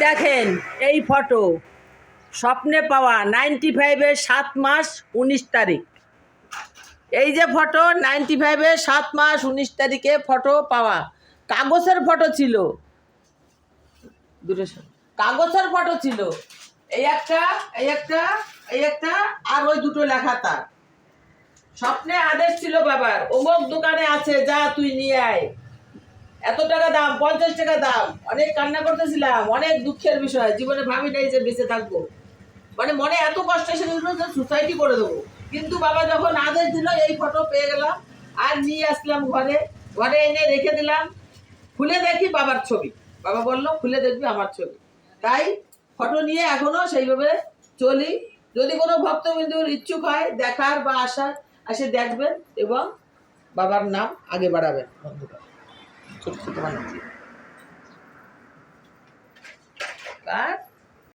দেখেন এই ফটো স্বপ্নে পাওয়া 95-এর 7 মাস 19 তারিখ। এই যে ফটো 95-এর 7 মাস 19 তারিখে ফটো পাওয়া। কাগজের ফটো ছিল, কাগজের ফটো ছিল। এই একটা, এই একটা, এই একটা, আর ওই দুটো লেখা তার। স্বপ্নে আদেশ ছিল বাবার, অমুক দোকানে আছে, যা তুই নিয়ে আয়, এত টাকা দাম, 50 টাকা দাম। অনেক কান্না করতেছিলাম, অনেক দুঃখের বিষয়, জীবনে ভাবি নাই যে বেঁচে থাকবো, মানে মনে এত কষ্ট এসে গেছিল যে সুসাইডই করে দেবো। কিন্তু বাবা যখন আদেশ দিল, এই ফটো পেয়ে গেলাম আর নিয়ে আসলাম ঘরে। ঘরে এনে রেখে দিলাম। খুলে দেখি বাবার ছবি। বাবা বললো খুলে দেখবি আমার ছবি। তাই ফটো নিয়ে এখনো সেইভাবে চলি। যদি কোনো ভক্তবিন্দুর ইচ্ছুক হয় দেখার বা আসার, এসে দেখবেন এবং বাবার নাম আগে বাড়াবেন। বন্ধুরা ছোট ছোট বানাচ্ছি।